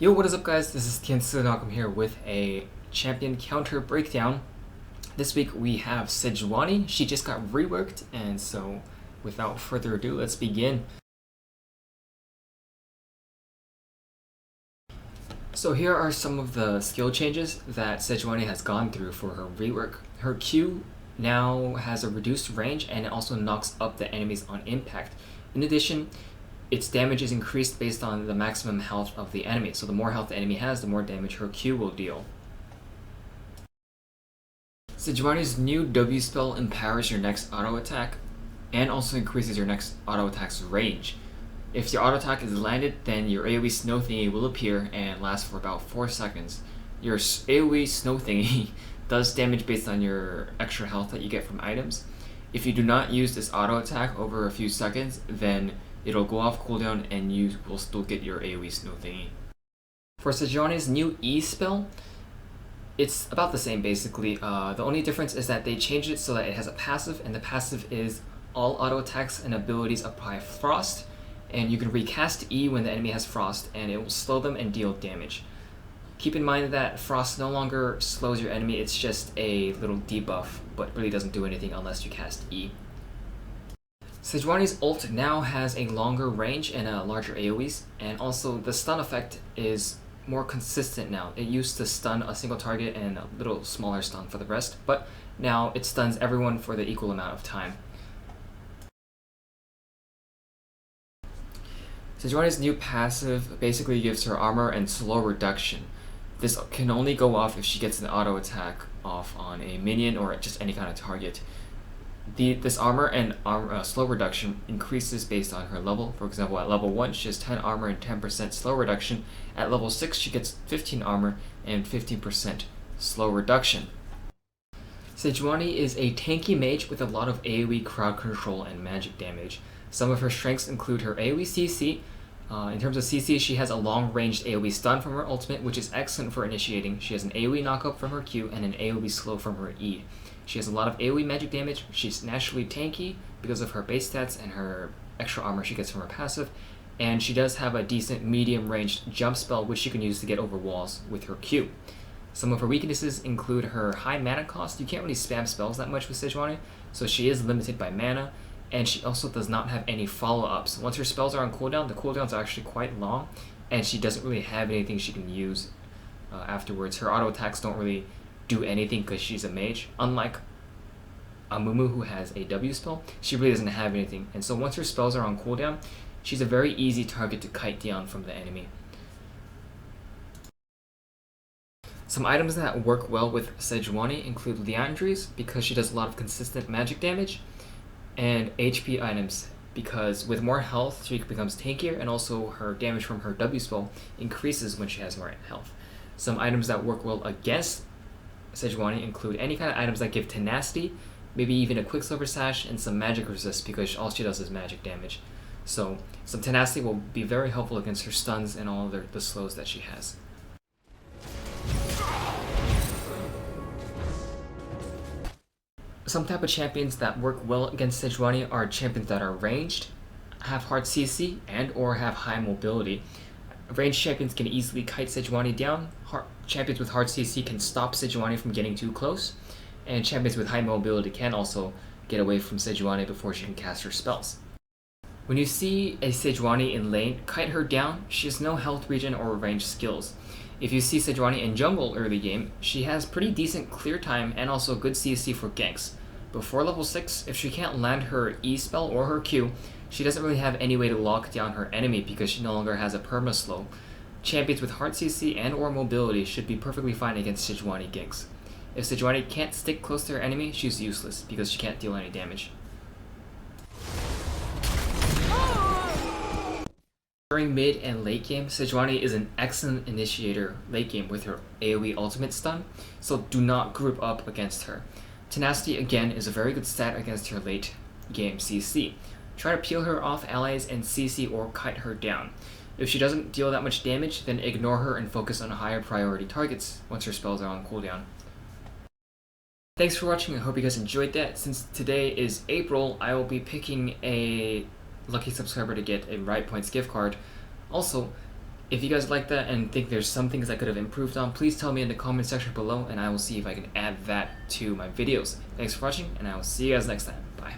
Yo, what is up guys? This is TiensiNoAkuma here with a champion counter breakdown. This week we have Sejuani. She just got reworked, and so without further ado, let's begin. So here are some of the skill changes that Sejuani has gone through for her rework. Her Q now has a reduced range and it also knocks up the enemies on impact. In addition, its damage is increased based on the maximum health of the enemy. So the more health the enemy has, the more damage her Q will deal. Sejuani's new W spell empowers your next auto attack and also increases your next auto attack's range. If your auto attack is landed, then your AoE snow thingy will appear and last for about 4 seconds. Your AoE snow thingy does damage based on your extra health that you get from items. If you do not use this auto attack over a few seconds, then it'll go off cooldown and you will still get your AoE snow thingy. For Sejuani's new E spell, it's about the same basically. The only difference is that they changed it so that it has a passive, and the passive is all auto attacks and abilities apply frost, and you can recast E when the enemy has frost and it will slow them and deal damage. Keep in mind that frost no longer slows your enemy, it's just a little debuff, but really doesn't do anything unless you cast E. Sejuani's ult now has a longer range and a larger AoEs, and also the stun effect is more consistent now. It used to stun a single target and a little smaller stun for the rest, but now it stuns everyone for the equal amount of time. Sejuani's new passive basically gives her armor and slow reduction. This can only go off if she gets an auto attack off on a minion or just any kind of target. This armor and slow reduction increases based on her level. For example, at level 1 she has 10 armor and 10% slow reduction. At level 6 she gets 15 armor and 15% slow reduction. Sejuani is a tanky mage with a lot of AoE crowd control and magic damage. Some of her strengths include her AOE CC. In terms of CC, she has a long-ranged AoE stun from her ultimate, which is excellent for initiating. She has an AoE knockup from her Q and an AoE slow from her E. She has a lot of AoE magic damage. She's naturally tanky because of her base stats and her extra armor she gets from her passive. And she does have a decent medium-ranged jump spell, which she can use to get over walls with her Q. Some of her weaknesses include her high mana cost. You can't really spam spells that much with Sejuani, so she is limited by mana. And she also does not have any follow-ups. Once her spells are on cooldown, the cooldowns are actually quite long, and she doesn't really have anything she can use afterwards. Her auto attacks don't really do anything because she's a mage. Unlike Amumu, who has a W spell, she really doesn't have anything. And so once her spells are on cooldown, she's a very easy target to kite down from the enemy. Some items that work well with Sejuani include Liandry's, because she does a lot of consistent magic damage, and HP items, because with more health she becomes tankier, and also her damage from her W spell increases when she has more health. Some items that work well against Sejuani include any kind of items that give tenacity, maybe even a Quicksilver Sash, and some magic resist, because all she does is magic damage. So some tenacity will be very helpful against her stuns and all the slows that she has. Some type of champions that work well against Sejuani are champions that are ranged, have hard CC, and or have high mobility. Ranged champions can easily kite Sejuani down. Champions with hard CC can stop Sejuani from getting too close, and champions with high mobility can also get away from Sejuani before she can cast her spells. When you see a Sejuani in lane, kite her down. She has no health regen or ranged skills. If you see Sejuani in jungle early game, she has pretty decent clear time and also good CC for ganks. Before level 6, if she can't land her E spell or her Q, she doesn't really have any way to lock down her enemy because she no longer has a perma slow. Champions with hard CC and or mobility should be perfectly fine against Sejuani ganks. If Sejuani can't stick close to her enemy, she's useless because she can't deal any damage. During mid and late game, Sejuani is an excellent initiator late game with her AoE ultimate stun, so do not group up against her. Tenacity again is a very good stat against her late game CC. Try to peel her off allies and CC or kite her down. If she doesn't deal that much damage, then ignore her and focus on higher priority targets once her spells are on cooldown. Thanks for watching, I hope you guys enjoyed that. Since today is April, I will be picking a lucky subscriber to get a Riot Points gift card. Also, If you guys like that and think there's some things I could have improved on, please tell me in the comment section below and I will see if I can add that to my videos. Thanks for watching and I will see you guys next time. Bye.